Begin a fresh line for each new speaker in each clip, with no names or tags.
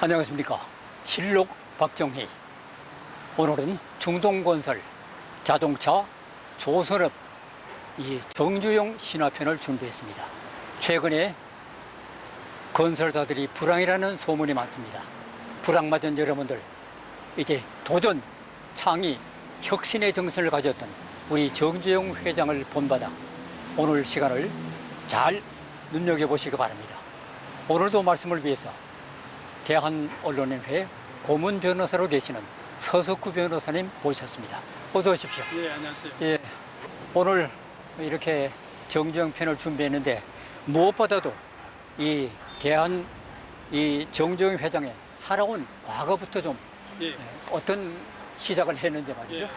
안녕하십니까. 실록 박정희. 오늘은 중동건설, 자동차, 조선업 이 정주영 신화편을 준비했습니다. 최근에 건설사들이 불황이라는 소문이 많습니다. 불황맞은 여러분들, 이제 도전, 창의, 혁신의 정신을 가졌던 우리 정주영 회장을 본받아 오늘 시간을 잘 눈여겨보시기 바랍니다. 오늘도 말씀을 위해서 대한언론인회 고문 변호사로 계시는 서석구 변호사님 모셨습니다. 어서 오십시오.
예, 안녕하세요.
예, 오늘 이렇게 정주영 편을 준비했는데 무엇보다도 이 정주영 회장의 살아온 과거부터 좀
예,
어떤 시작을 했는지 말이죠.
예,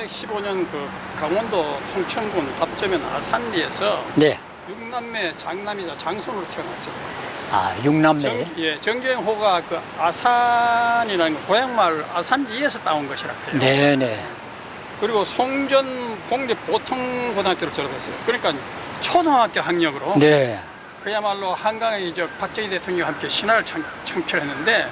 1915년 그 강원도 통천군 답점면 아산리에서
네.
육남매 장남이자 장손으로 태어났어요.
육남매.
정주영호가 그 아산이라는 거, 고향마을 아산리에서 따온 것이라고 해요.
네네.
그리고 송전 공립보통고등학교를 졸업했어요. 그러니까 초등학교 학력으로
네.
그야말로 한강의 박정희 대통령과 함께 신화를 창출했는데,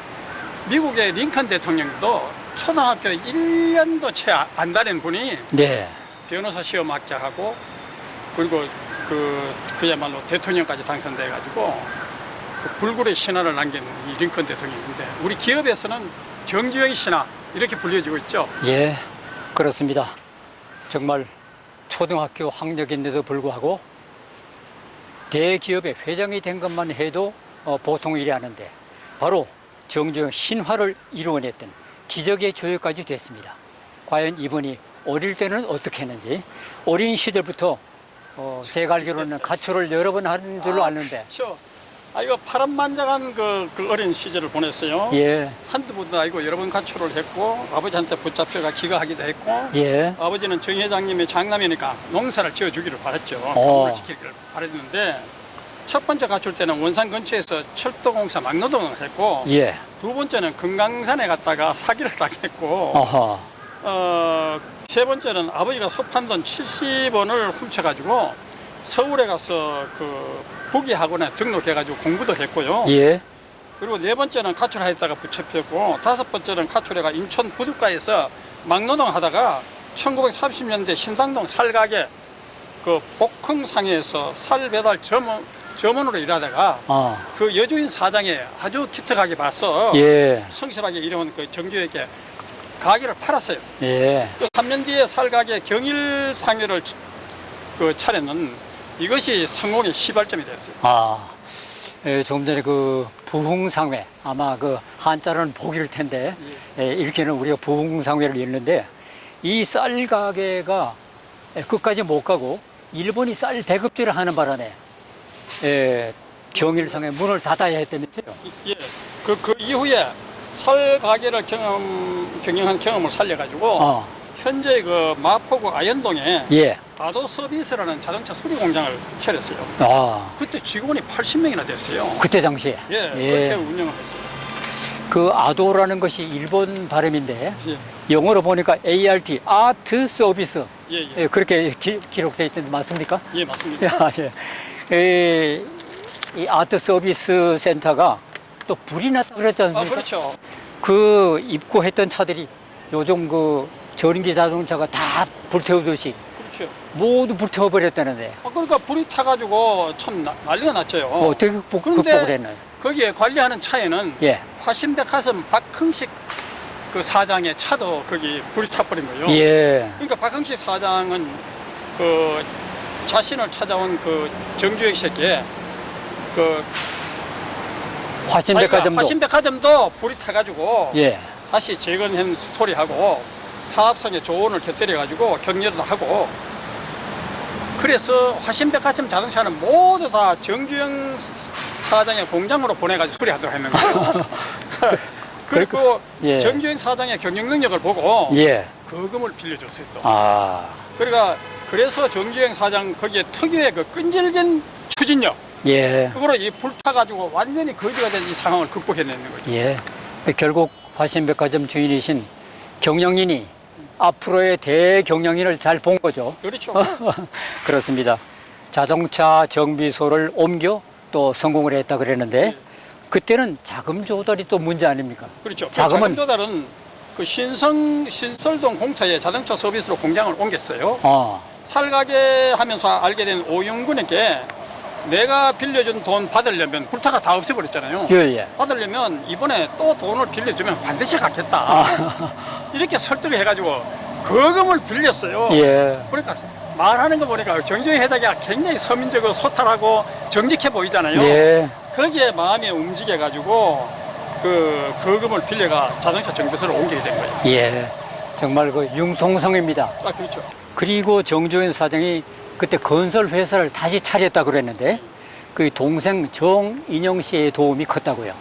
미국의 링컨 대통령도 초등학교 1년도 채 안 다닌 분이
네.
변호사 시험 합격하고, 그리고 그야말로 대통령까지 당선돼가지고 그 불굴의 신화를 남긴 이 링컨 대통령인데, 우리 기업에서는 정주영의 신화 이렇게 불려지고 있죠.
예, 그렇습니다. 정말 초등학교 학력인데도 불구하고 대기업의 회장이 된 것만 해도 보통 일이 아닌데, 바로 정주영 신화를 이루어냈던 기적의 조회까지 됐습니다. 과연 이분이 어릴 때는 어떻게 했는지, 어린 시절부터 제가 알기로는 가출을 여러 번 하는 줄로 아는데.
그렇죠. 이거 파란만장한 그 어린 시절을 보냈어요.
예.
한두 번도 아니고 여러 번 가출을 했고, 아버지한테 붙잡혀가 귀가하기도 했고,
예.
아버지는 정 회장님의 장남이니까 농사를 지어주기를 바랬죠.
어.
가문을 지키기를 바랬는데, 첫 번째 가출 때는 원산 근처에서 철도공사 막노동을 했고,
예.
두 번째는 금강산에 갔다가 사기를 당했고,
어허.
세 번째는 아버지가 소판돈 70원을 훔쳐가지고 서울에 가서 그 부기학원에 등록해가지고 공부도 했고요.
예.
그리고 네 번째는 가출하였다가 붙잡혔고, 다섯 번째는 가출해가 인천 부둣가에서 막노동 하다가 1930년대 신당동 살가게 그 복흥상에서 살 배달 점원으로 일하다가 그 여주인 사장에 아주 기특하게 봐서
예.
성실하게 일해온 그 정주에게 가게를 팔았어요.
예.
또 3년 뒤에 살가게 경일상회를 차렸는, 이것이 성공의 시발점이 됐어요.
조금 전에 그 부흥상회, 아마 그 한자로는 복일 텐데, 읽기는 우리가 부흥상회를 읽는데, 이 쌀 가게가 끝까지 못 가고 일본이 쌀 배급제를 하는 바람에 경일상회 문을 닫아야 했다면서요.
예. 그 이후에 쌀 가게를 경영한 경험을 살려가지고 현재 그 마포구 아현동에
예.
아도 서비스라는 자동차 수리 공장을 차렸어요. 그때 직원이 80명이나 됐어요.
그때 당시에.
예. 그렇게 운영을 했어요.
그 아도라는 것이 일본 발음인데,
예.
영어로 보니까 ART, 아트 서비스.
예, 예.
그렇게 기록되어 있던데 맞습니까?
예, 맞습니다.
예. 이 아트 서비스 센터가 또 불이 났다 그랬지 않습니까?
그렇죠.
그 입고했던 차들이 요즘 그 전기 자동차가 다 불태우듯이
그렇죠.
모두 불태워버렸다는데.
그러니까 불이 타가지고 참 난리가 났죠.
어떻게 극복을 했나요?
거기에 관리하는 차에는
예.
화신백화점 박흥식 그 사장의 차도 거기 불이 타버린 거예요.
예.
그러니까 박흥식 사장은 그 자신을 찾아온 그 정주영 씨에게 그 화신백화점도 불이 타가지고
예.
다시 재건한 스토리하고 사업성에 조언을 곁들여가지고 격려도 하고, 그래서 화신백화점 자동차는 모두 다 정주영 사장의 공장으로 보내가지고 수리하도록 했는 거예요. 그리고
예.
정주영 사장의 경영 능력을 보고
예.
거금을 빌려줬어요. 또.
그러니까
그래서 정주영 사장 거기에 특유의 그 끈질긴 추진력,
예.
그거로 이 불타가지고 완전히 거지가 된 이 상황을 극복해내는 거죠.
예. 결국 화신백화점 주인이신 경영인이 앞으로의 대경영인을 잘 본 거죠.
그렇죠.
그렇습니다. 자동차 정비소를 옮겨 또 성공을 했다 그랬는데, 그때는 자금 조달이 또 문제 아닙니까?
그렇죠.
자금은-
자금 조달은 그 신설동 공터에 자동차 서비스로 공장을 옮겼어요. 살가게 하면서 알게 된 오영군에게 내가 빌려준 돈 받으려면 굴타가 다 없애버렸잖아요.
예.
받으려면 이번에 또 돈을 빌려주면 반드시 갚겠다.
아,
이렇게 설득을 해가지고 거금을 빌렸어요.
예.
그러니까 말하는 거 보니까 정주영 회장이 굉장히 서민적으로 소탈하고 정직해 보이잖아요.
예.
거기에 마음이 움직여가지고 그 거금을 빌려가 자동차 정비소를 옮기게 된 거예요.
예. 정말 그 융통성입니다.
아, 그렇죠.
그리고 정주현 사장이 그때 건설 회사를 다시 차렸다 그랬는데 그 동생 정인영 씨의 도움이 컸다고요.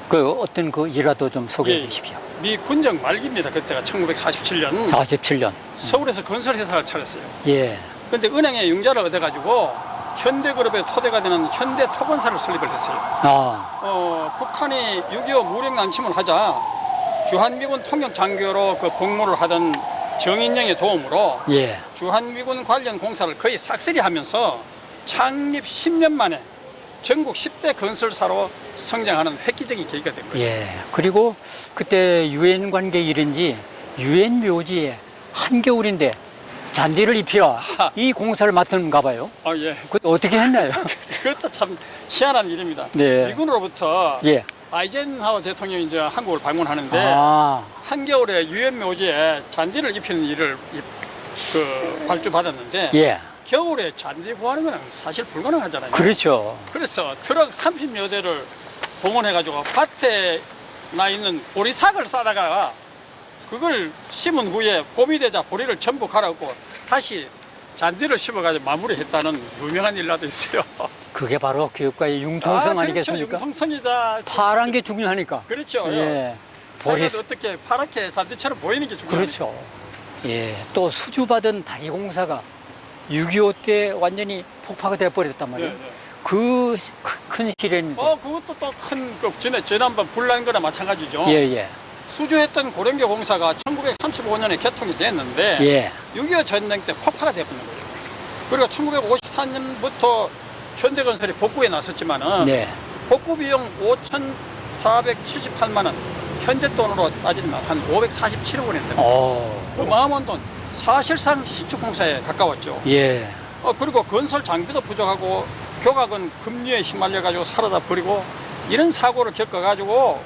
그 어떤 그 일화도 좀 소개해
예.
주십시오.
미 군정 말기입니다. 그때가 1947년
47년.
서울에서 건설 회사를 차렸어요.
예.
근데 은행에 융자를 얻어가지고 현대그룹의 토대가 되는 현대토건사를 설립을 했어요. 북한이 6.25 무력 난침을 하자 주한미군 통역장교로 그 복무를 하던 정인영의 도움으로
예.
주한미군 관련 공사를 거의 싹쓸이 하면서 창립 10년 만에 전국 10대 건설사로 성장하는 획기적인 계기가 된 거예요.
예. 그리고 그때 유엔 관계 일인지 유엔 묘지에 한겨울인데 잔디를 입히라 이 공사를 맡은가 봐요.
예.
그 어떻게 했나요?
그것도 참 희한한 일입니다.
네.
미군으로부터
예.
아이젠하워 대통령이 이제 한국을 방문하는데
아.
한겨울에 유엔 묘지에 잔디를 입히는 일을 발주받았는데
예.
겨울에 잔디 구하는 건 사실 불가능하잖아요.
그렇죠.
그래서 트럭 30여 대를 동원해가지고 밭에 나 있는 보리삭을 싸다가 그걸 심은 후에 봄이 되자 보리를 전부 갈아엎고 다시 잔디를 심어가지고 마무리했다는 유명한 일화도 있어요.
그게 바로 교육과의 융통성 아니겠습니까?
그렇죠. 융통성이다.
파란 게 중요하니까.
그렇죠.
예.
보리
보리.
어떻게 파랗게 잔디처럼 보이는 게 중요해요.
그렇죠. 예. 또 수주받은 다리공사가 6.25 때 완전히 폭파가 돼버렸단 말이에요.
예.
그 큰 시련인데.
그것도 또 큰 지난번 불난 거나 마찬가지죠.
예.
수주했던 고령교 공사가 1935년에 개통이 됐는데
예.
6.25 전쟁 때 폭파가 되어버린 거예요. 그리고 1954년부터 현대건설이 복구에 나섰지만은
네.
복구 비용 5,478만 원, 현재 돈으로 따지면 한 547억 원인데 어마어마한 돈. 사실상 시축공사에 가까웠죠.
예.
그리고 건설 장비도 부족하고 교각은 급류에 휘말려가지고 사라다 버리고 이런 사고를 겪어가지고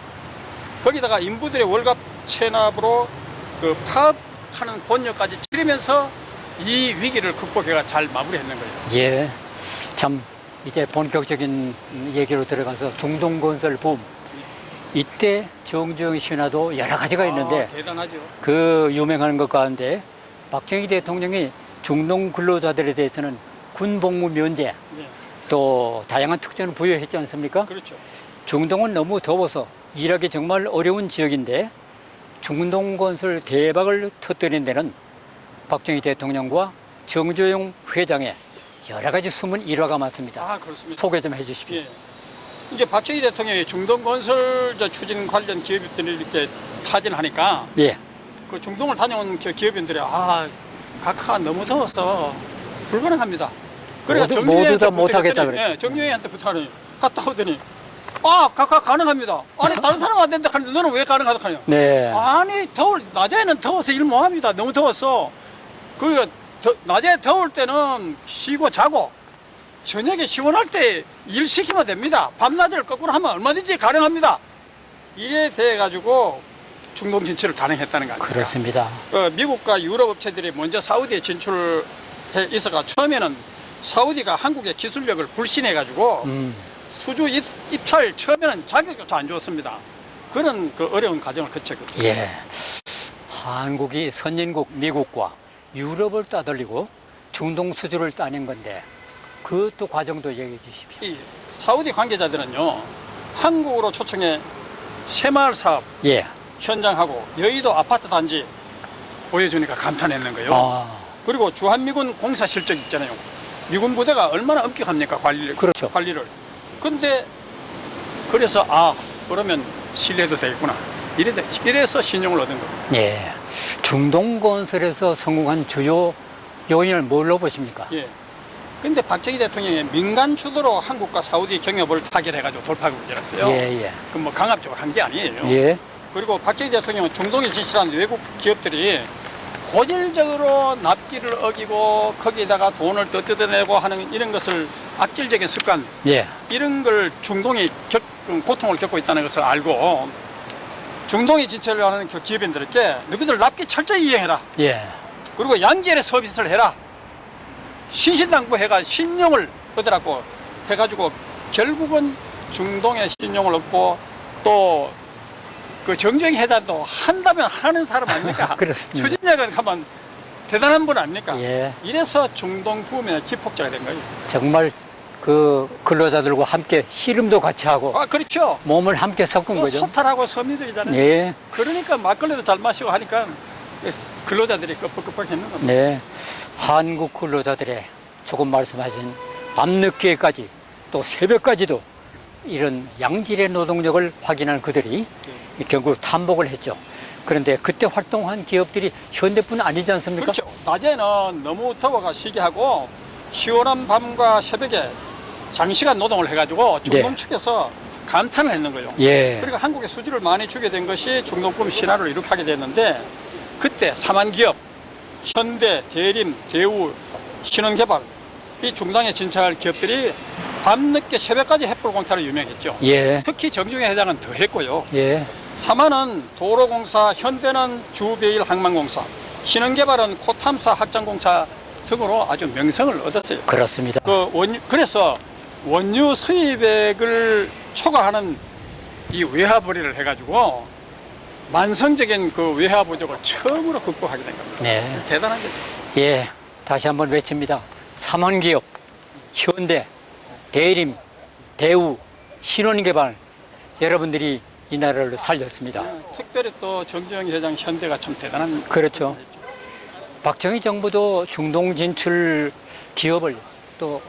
거기다가 인부들의 월급 체납으로 그 파업하는 본역까지 치르면서 이 위기를 극복해가 잘 마무리했는 거예요.
예. 참 이제 본격적인 얘기로 들어가서 중동건설 붐. 이때 정주영 신화도 여러 가지가 있는데
대단하죠.
그 유명한 것 가운데 박정희 대통령이 중동 근로자들에 대해서는 군복무 면제
예,
또 다양한 특전을 부여했지 않습니까?
그렇죠.
중동은 너무 더워서 일하기 정말 어려운 지역인데 중동건설 대박을 터뜨린 데는 박정희 대통령과 정주영 회장의 여러 가지 숨은 일화가 많습니다.
그렇습니다.
소개 좀 해주십시오.
예. 이제 박정희 대통령이 중동 건설 추진 관련 기업들이 이렇게 타진하니까
예.
그 중동을 다녀온 기업인들이 각하가 너무 더워서 불가능합니다.
모두 다 못하겠다 그랬죠.
예, 정유행한테 부탁하니 갔다 오더니 각하 가능합니다. 아니 다른 사람은 안 된다 하는데 너는 왜 가능하다 하냐?
네.
아니 낮에는 더워서 일 못합니다. 너무 더웠어. 낮에 더울 때는 쉬고 자고 저녁에 시원할 때 일 시키면 됩니다. 밤낮을 거꾸로 하면 얼마든지 가능합니다. 이래 돼 가지고 중동 진출을 단행했다는 거 아닙니까?
그렇습니다.
미국과 유럽 업체들이 먼저 사우디에 진출해 있어가 처음에는 사우디가 한국의 기술력을 불신해 가지고 수주 입찰 처음에는 자격조차 안 줬습니다. 그런 그 어려운 과정을 거쳤거든요.
예. 한국이 선진국 미국과 유럽을 따돌리고 중동 수주를 따낸 건데 그것도 과정도 얘기해 주십시오.
이 사우디 관계자들은요, 한국으로 초청해 새마을 사업
예.
현장하고 여의도 아파트 단지 보여주니까 감탄했는 거예요. 그리고 주한미군 공사 실적 있잖아요. 미군 부대가 얼마나 엄격합니까, 관리를.
그렇죠.
근데 그래서 그러면 신뢰도 되겠구나. 이래서 신용을 얻은 거예요.
예. 중동 건설에서 성공한 주요 요인을 뭘로 보십니까?
예. 근데 박정희 대통령이 민간 주도로 한국과 사우디 경협을 타결해가지고 돌파국을 열었어요.
예.
그 뭐 강압적으로 한 게 아니에요.
예.
그리고 박정희 대통령은 중동에 진출한 외국 기업들이 고질적으로 납기를 어기고 거기다가 돈을 더 뜯어내고 하는 이런 것을 악질적인 습관,
예.
이런 걸 중동이 고통을 겪고 있다는 것을 알고 중동에 진출을 하는 그 기업인들에게 너희들 납기 철저히 이행해라.
예.
그리고 양질의 서비스를 해라. 신신당부해가 신용을 얻으라고 해가지고 결국은 중동의 신용을 얻고 또 그 정주행 회담도 한다면 하는 사람 아닙니까?
그렇습니다.
추진력은 가면 대단한 분 아닙니까?
예.
이래서 중동 붐의 기폭제가 된 거예요.
정말 그 근로자들과 함께 씨름도 같이 하고
아, 그렇죠.
몸을 함께 섞은
또
거죠.
소탈하고 서민적이잖아요.
예.
그러니까 막걸리도 잘 마시고 하니까 근로자들이 끄뻑끄뻑했는 겁니다.
네. 한국 근로자들의 조금 말씀하신 밤늦게까지 또 새벽까지도 이런 양질의 노동력을 확인한 그들이 결국 tam복을 했죠. 그런데 그때 활동한 기업들이 현대뿐 아니지 않습니까?
그렇죠. 낮에는 너무 더워가 쉬게 하고 시원한 밤과 새벽에 장시간 노동을 해가지고 중동
네.
측에서 감탄을 했는 거예요.
예.
그러니까 한국에 수주를 많이 주게 된 것이 중동품 신화를 이룩하게 됐는데 그때 삼한기업, 현대, 대림, 대우, 신원개발 이 중동에 진출할 기업들이 밤늦게 새벽까지 햇불 공사로 유명했죠.
예.
특히 정중회 회장은 더 했고요.
예.
삼한은 도로공사, 현대는 주베일 항만공사, 신원개발은 코탐사 확장공사 등으로 아주 명성을 얻었어요.
그렇습니다.
그래서 원유 수입액을 초과하는 이 외화벌이를 해가지고 만성적인 그 외화 부족을 처음으로 극복하게 된 겁니다.
네.
대단한 거죠.
예. 다시 한번 외칩니다. 삼한기업, 현대, 대림, 대우, 신원개발 여러분들이 이 나라를 살렸습니다.
특별히 또 정주영 회장 현대가 참 대단한.
그렇죠. 박정희 정부도 중동 진출 기업을 또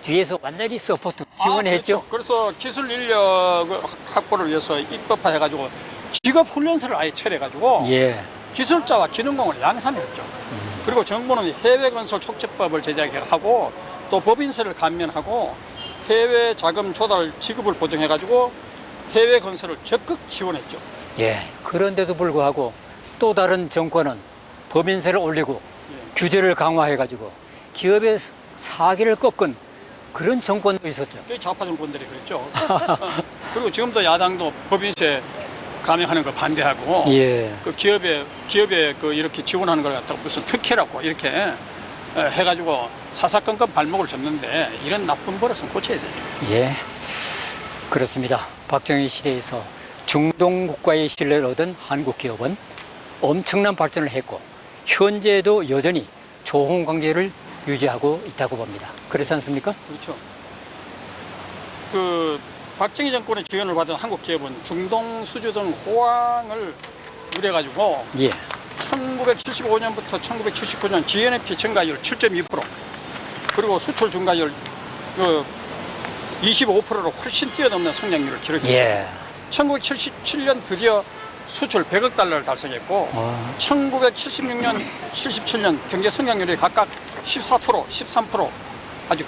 뒤에서 완전히 서포트 지원했죠.
그렇죠. 그래서 기술 인력 확보를 위해서 입법화해가지고 직업 훈련소를 아예 차려가지고
예.
기술자와 기능공을 양산했죠. 그리고 정부는 해외 건설 촉진법을 제작하고 또 법인세를 감면하고 해외 자금 조달 지급을 보증해가지고 해외 건설을 적극 지원했죠.
예. 그런데도 불구하고 또 다른 정권은 법인세를 올리고 규제를 강화해가지고 기업의 사기를 꺾은 그런 정권도 있었죠.
그 좌파 정권들이 그랬죠. 그리고 지금도 야당도 법인세 감행하는 거 반대하고
예.
그 기업에 그 이렇게 지원하는 걸 갖다가 무슨 특혜라고 이렇게 해가지고 사사건건 발목을 잡는데 이런 나쁜 버릇은 고쳐야 되죠.
예. 그렇습니다. 박정희 시대에서 중동 국가의 신뢰를 얻은 한국 기업은 엄청난 발전을 했고 현재도 여전히 좋은 관계를 유지하고 있다고 봅니다. 그렇지 않습니까?
그렇죠. 그 박정희 정권의 지원을 받은 한국 기업은 중동 수주 등 호황을 누려가지고
예.
1975년부터 1979년 GNP 증가율 7.2% 그리고 수출 증가율 25%로 훨씬 뛰어넘는 성장률을 기록했습니다.
예.
1977년 드디어 수출 100억 달러를 달성했고 1976년, 77년 경제 성장률이 각각 14%, 13% 아주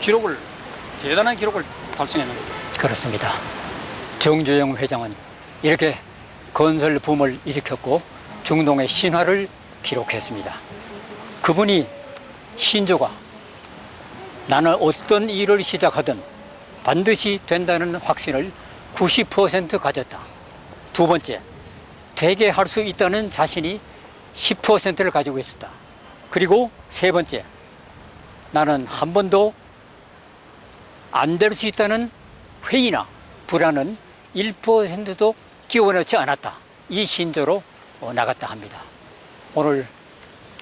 대단한 기록을 달성했는 거죠.
그렇습니다. 정주영 회장은 이렇게 건설 붐을 일으켰고 중동의 신화를 기록했습니다. 그분이 신조가 나는 어떤 일을 시작하든 반드시 된다는 확신을 90% 가졌다. 두 번째, 되게 할 수 있다는 자신이 10%를 가지고 있었다. 그리고 세 번째, 나는 한 번도 안 될 수 있다는 회의나 불안은 1%도 끼워넣지 않았다. 이 신조로 나갔다 합니다. 오늘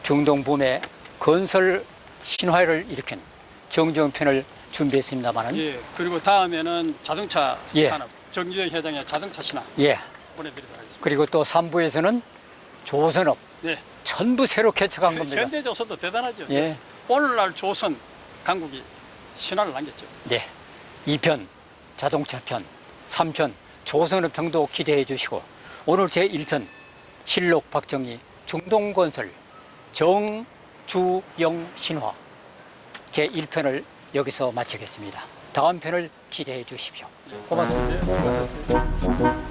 중동붐의 건설 신화를 일으킨 정주영 편을 준비했습니다만은
예, 그리고 다음에는 자동차
예.
산업 정주영 회장의 자동차 신화
예.
보내드리도록 하겠습니다.
그리고 또 3부에서는 조선업
네.
전부 새로 개척한 겁니다.
현대조선도 대단하죠.
예.
오늘날 조선 강국이 신화를 남겼죠.
네. 2편 자동차 편, 3편 조선업 편도 기대해 주시고 오늘 제1편 실록 박정희 중동건설 정주영 신화 제1편을 여기서 마치겠습니다. 다음 편을 기대해 주십시오. 고맙습니다.
네, 수고하셨어요.